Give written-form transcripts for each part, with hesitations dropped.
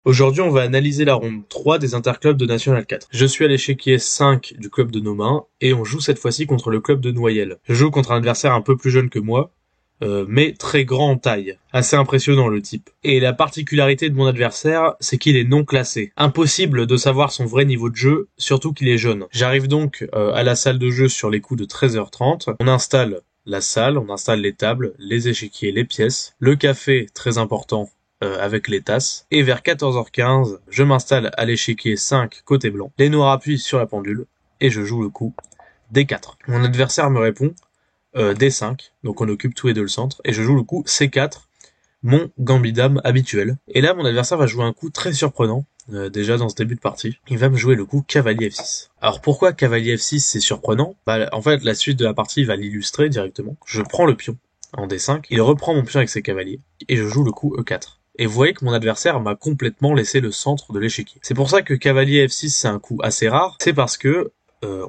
Aujourd'hui, on va analyser la ronde 3 des interclubs de National 4. Je suis à l'échiquier 5 du club de Nomain et on joue cette fois-ci contre le club de Noyelles. Je joue contre un adversaire un peu plus jeune que moi, mais très grand en taille. Assez impressionnant le type. Et la particularité de mon adversaire, c'est qu'il est non classé. Impossible de savoir son vrai niveau de jeu, surtout qu'il est jeune. J'arrive donc à la salle de jeu sur les coups de 13h30. On installe la salle, on installe les tables, les échiquiers, les pièces, le café, très important, avec les tasses. Et vers 14h15, je m'installe à l'échiquier 5 côté blanc. Les noirs appuient sur la pendule et je joue le coup D4. Mon adversaire me répond D5, donc on occupe tous les deux le centre, et je joue le coup C4, mon gambit-dame habituel. Et là, mon adversaire va jouer un coup très surprenant, déjà dans ce début de partie. Il va me jouer le coup cavalier F6. Alors pourquoi cavalier F6 c'est surprenant ? En fait, la suite de la partie va l'illustrer directement. Je prends le pion en D5, il reprend mon pion avec ses cavaliers, et je joue le coup E4. Et vous voyez que mon adversaire m'a complètement laissé le centre de l'échiquier. C'est pour ça que cavalier F6 c'est un coup assez rare, c'est parce que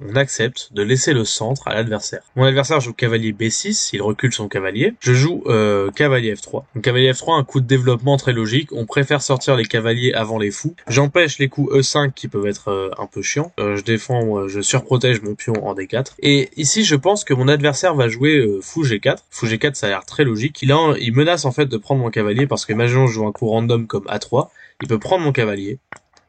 on accepte de laisser le centre à l'adversaire. Mon adversaire joue cavalier B6, il recule son cavalier. Je joue cavalier F3. Donc cavalier F3, un coup de développement très logique. On préfère sortir les cavaliers avant les fous. J'empêche les coups E5 qui peuvent être un peu chiants. Je défends, je surprotège mon pion en D4. Et ici, je pense que mon adversaire va jouer fou G4. Fou G4, ça a l'air très logique. Il menace en fait de prendre mon cavalier parce que imaginons je joue un coup random comme A3. Il peut prendre mon cavalier.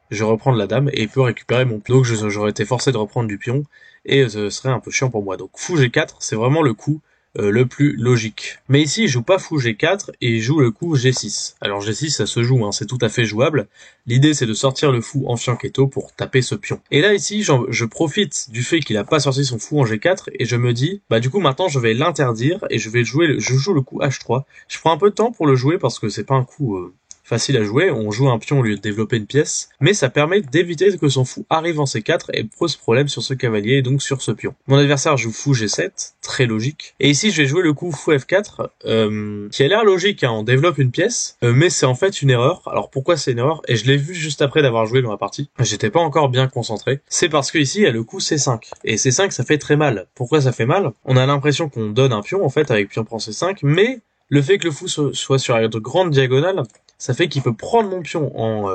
Je reprends la dame et il peut récupérer mon pion. Donc j'aurais été forcé de reprendre du pion et ce serait un peu chiant pour moi. Donc fou G4, c'est vraiment le coup le plus logique. Mais ici, il joue pas fou G4 et il joue le coup G6. Alors G6, ça se joue, hein, c'est tout à fait jouable. L'idée, c'est de sortir le fou en fianchetto pour taper ce pion. Et là, ici, je profite du fait qu'il a pas sorti son fou en G4 et je me dis, bah du coup, maintenant, je vais l'interdire et je joue le coup H3. Je prends un peu de temps pour le jouer parce que c'est pas un coup facile à jouer, on joue un pion au lieu de développer une pièce, mais ça permet d'éviter que son fou arrive en C4 et pose problème sur ce cavalier et donc sur ce pion. Mon adversaire joue fou G7, très logique. Et ici, je vais jouer le coup fou F4, qui a l'air logique, hein, on développe une pièce, mais c'est en fait une erreur. Alors pourquoi c'est une erreur ? Et je l'ai vu juste après d'avoir joué dans la partie. J'étais pas encore bien concentré. C'est parce que ici, il y a le coup C5. Et C5, ça fait très mal. Pourquoi ça fait mal ? On a l'impression qu'on donne un pion, en fait, avec pion prend C5, mais le fait que le fou soit sur la grande diagonale, ça fait qu'il peut prendre mon pion en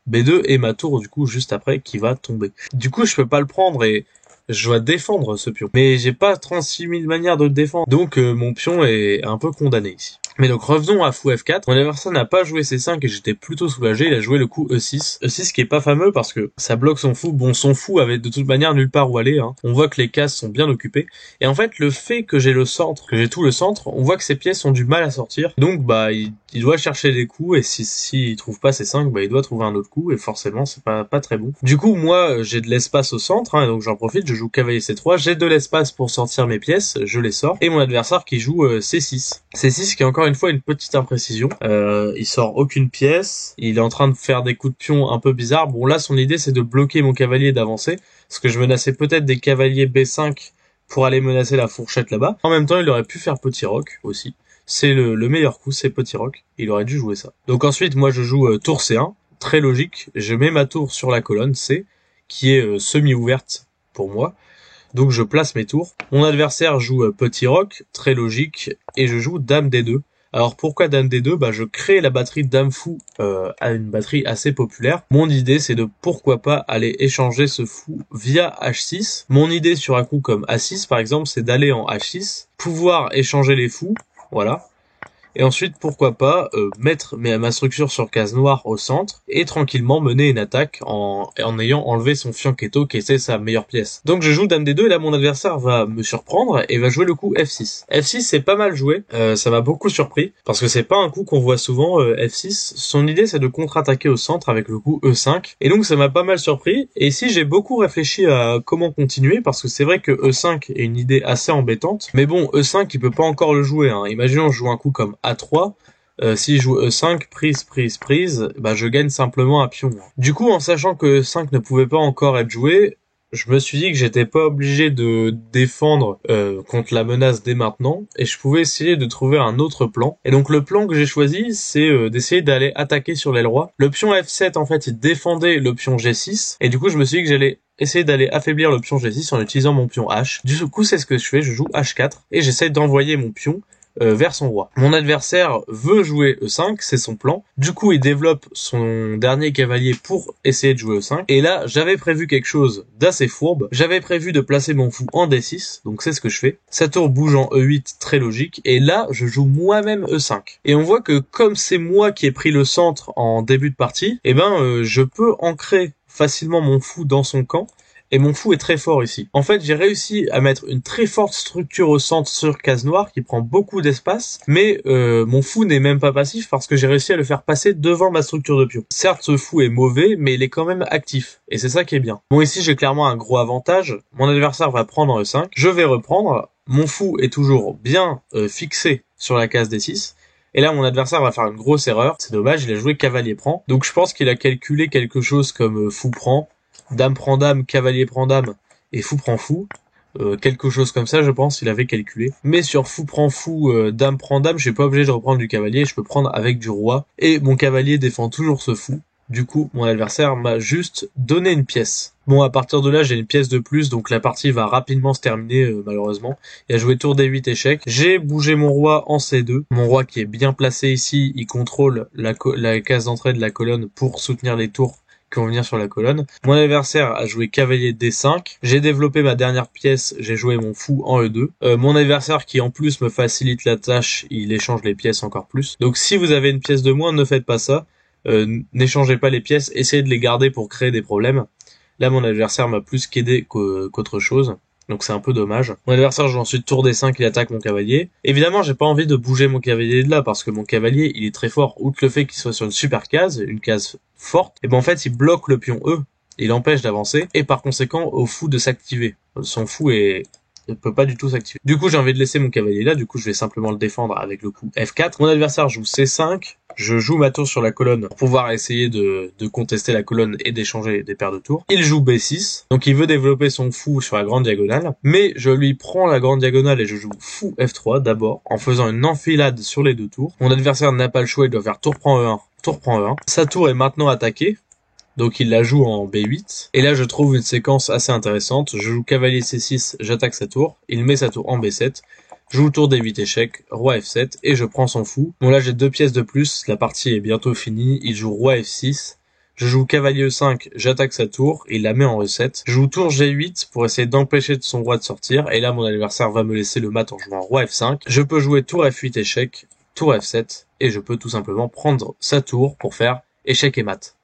B2 et ma tour du coup juste après qui va tomber. Du coup je peux pas le prendre et je dois défendre ce pion. Mais j'ai pas 36 000 manières de le défendre. Donc mon pion est un peu condamné ici. Mais donc revenons à fou F4. Mon adversaire n'a pas joué C5 et j'étais plutôt soulagé. Il a joué le coup E6. E6 qui est pas fameux parce que ça bloque son fou. Bon, son fou avait de toute manière nulle part où aller. Hein. On voit que les cases sont bien occupées. Et en fait, le fait que j'ai le centre, que j'ai tout le centre, on voit que ces pièces ont du mal à sortir. Donc bah il doit chercher des coups et si il trouve pas C5, bah il doit trouver un autre coup et forcément c'est pas très bon. Du coup moi j'ai de l'espace au centre hein, et donc j'en profite, je joue cavalier C3, j'ai de l'espace pour sortir mes pièces, je les sors et mon adversaire qui joue C6. C6 qui est encore une fois une petite imprécision. Il sort aucune pièce, il est en train de faire des coups de pion un peu bizarres. Bon là son idée c'est de bloquer mon cavalier et d'avancer parce que je menaçais peut-être des cavaliers B5 pour aller menacer la fourchette là-bas. En même temps il aurait pu faire petit roc aussi. C'est le meilleur coup, c'est petit roc. Il aurait dû jouer ça. Donc ensuite, moi je joue tour C1, très logique. Je mets ma tour sur la colonne C, qui est semi-ouverte pour moi. Donc je place mes tours. Mon adversaire joue petit roc, très logique, et je joue dame D2. Alors pourquoi dame D2 ? Bah je crée la batterie dame fou à une batterie assez populaire. Mon idée c'est de pourquoi pas aller échanger ce fou via H6. Mon idée sur un coup comme A6 par exemple, c'est d'aller en H6, pouvoir échanger les fous. Voilà. Et ensuite, pourquoi pas mettre ma structure sur case noire au centre et tranquillement mener une attaque en ayant enlevé son fianchetto qui était sa meilleure pièce. Donc je joue dame D2 et là mon adversaire va me surprendre et va jouer le coup F6. F6 c'est pas mal joué, ça m'a beaucoup surpris parce que c'est pas un coup qu'on voit souvent F6. Son idée c'est de contre-attaquer au centre avec le coup E5 et donc ça m'a pas mal surpris. Et ici j'ai beaucoup réfléchi à comment continuer parce que c'est vrai que E5 est une idée assez embêtante. Mais bon, E5 il peut pas encore le jouer. Hein. Imaginons je joue un coup comme A3, si je joue E5, prise, bah je gagne simplement un pion. Du coup, en sachant que E5 ne pouvait pas encore être joué, je me suis dit que j'étais pas obligé de défendre contre la menace dès maintenant, et je pouvais essayer de trouver un autre plan. Et donc le plan que j'ai choisi, c'est d'essayer d'aller attaquer sur l'aile roi. Le pion F7, en fait, il défendait le pion G6, et du coup, je me suis dit que j'allais essayer d'aller affaiblir le pion G6 en utilisant mon pion H. Du coup, c'est ce que je fais, je joue H4, et j'essaie d'envoyer mon pion vers son roi. Mon adversaire veut jouer E5, c'est son plan. Du coup, il développe son dernier cavalier pour essayer de jouer E5. Et là, j'avais prévu quelque chose d'assez fourbe. J'avais prévu de placer mon fou en D6, donc c'est ce que je fais. Sa tour bouge en E8, très logique. Et là, je joue moi-même E5. Et on voit que comme c'est moi qui ai pris le centre en début de partie, je peux ancrer facilement mon fou dans son camp. Et mon fou est très fort ici. En fait, j'ai réussi à mettre une très forte structure au centre sur case noire qui prend beaucoup d'espace, mais mon fou n'est même pas passif parce que j'ai réussi à le faire passer devant ma structure de pion. Certes, ce fou est mauvais, mais il est quand même actif, et c'est ça qui est bien. Bon, ici, j'ai clairement un gros avantage. Mon adversaire va prendre en E5, je vais reprendre, mon fou est toujours bien fixé sur la case D6, et là, mon adversaire va faire une grosse erreur. C'est dommage, il a joué cavalier prend, donc je pense qu'il a calculé quelque chose comme fou prend, dame prend dame, cavalier prend dame, et fou prend fou. Quelque chose comme ça, je pense, il avait calculé. Mais sur fou prend fou, dame prend dame, je suis pas obligé de reprendre du cavalier, je peux prendre avec du roi. Et mon cavalier défend toujours ce fou. Du coup, mon adversaire m'a juste donné une pièce. Bon, à partir de là, j'ai une pièce de plus, donc la partie va rapidement se terminer, malheureusement. Il a joué tour D8 échec. J'ai bougé mon roi en C2. Mon roi qui est bien placé ici, il contrôle la case d'entrée de la colonne pour soutenir les tours qui vont venir sur la colonne. Mon adversaire a joué cavalier D5. J'ai développé ma dernière pièce, j'ai joué mon fou en E2. Mon adversaire qui en plus me facilite la tâche, il échange les pièces encore plus. Donc si vous avez une pièce de moins, ne faites pas ça. N'échangez pas les pièces, essayez de les garder pour créer des problèmes. Là, mon adversaire m'a plus qu'aidé qu'autre chose. Donc c'est un peu dommage. Mon adversaire joue ensuite tour D5, il attaque mon cavalier. Évidemment, j'ai pas envie de bouger mon cavalier de là, parce que mon cavalier, il est très fort. Outre le fait qu'il soit sur une super case, une case forte, et en fait, il bloque le pion E, il empêche d'avancer, et par conséquent, au fou de s'activer. Son fou ne peut pas du tout s'activer. Du coup, j'ai envie de laisser mon cavalier là, du coup, je vais simplement le défendre avec le coup F4. Mon adversaire joue C5, je joue ma tour sur la colonne pour pouvoir essayer de contester la colonne et d'échanger des paires de tours. Il joue B6, donc il veut développer son fou sur la grande diagonale, mais je lui prends la grande diagonale et je joue fou F3 d'abord, en faisant une enfilade sur les deux tours. Mon adversaire n'a pas le choix, il doit faire tour prend E1, tour prend E1. Sa tour est maintenant attaquée, donc il la joue en B8. Et là, je trouve une séquence assez intéressante. Je joue cavalier C6, j'attaque sa tour. Il met sa tour en B7. Je joue tour D8 échec, roi F7, et je prends son fou. Bon, là, j'ai 2 pièces de plus. La partie est bientôt finie. Il joue roi F6. Je joue cavalier E5, j'attaque sa tour. Il la met en E7. Je joue tour G8 pour essayer d'empêcher son roi de sortir. Et là, mon adversaire va me laisser le mat en jouant roi F5. Je peux jouer tour F8 échec, tour F7. Et je peux tout simplement prendre sa tour pour faire échec et mat.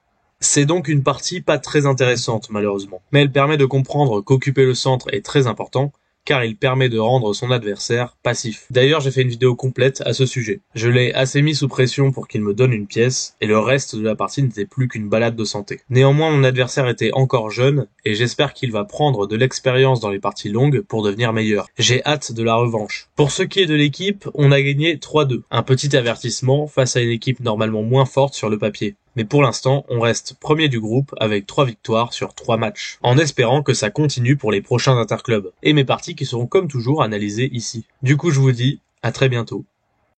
C'est donc une partie pas très intéressante, malheureusement. Mais elle permet de comprendre qu'occuper le centre est très important, car il permet de rendre son adversaire passif. D'ailleurs, j'ai fait une vidéo complète à ce sujet. Je l'ai assez mis sous pression pour qu'il me donne une pièce, et le reste de la partie n'était plus qu'une balade de santé. Néanmoins, mon adversaire était encore jeune, et j'espère qu'il va prendre de l'expérience dans les parties longues pour devenir meilleur. J'ai hâte de la revanche. Pour ce qui est de l'équipe, on a gagné 3-2. Un petit avertissement face à une équipe normalement moins forte sur le papier. Mais pour l'instant, on reste premier du groupe avec 3 victoires sur 3 matchs, en espérant que ça continue pour les prochains interclubs, et mes parties qui seront comme toujours analysées ici. Du coup, je vous dis à très bientôt.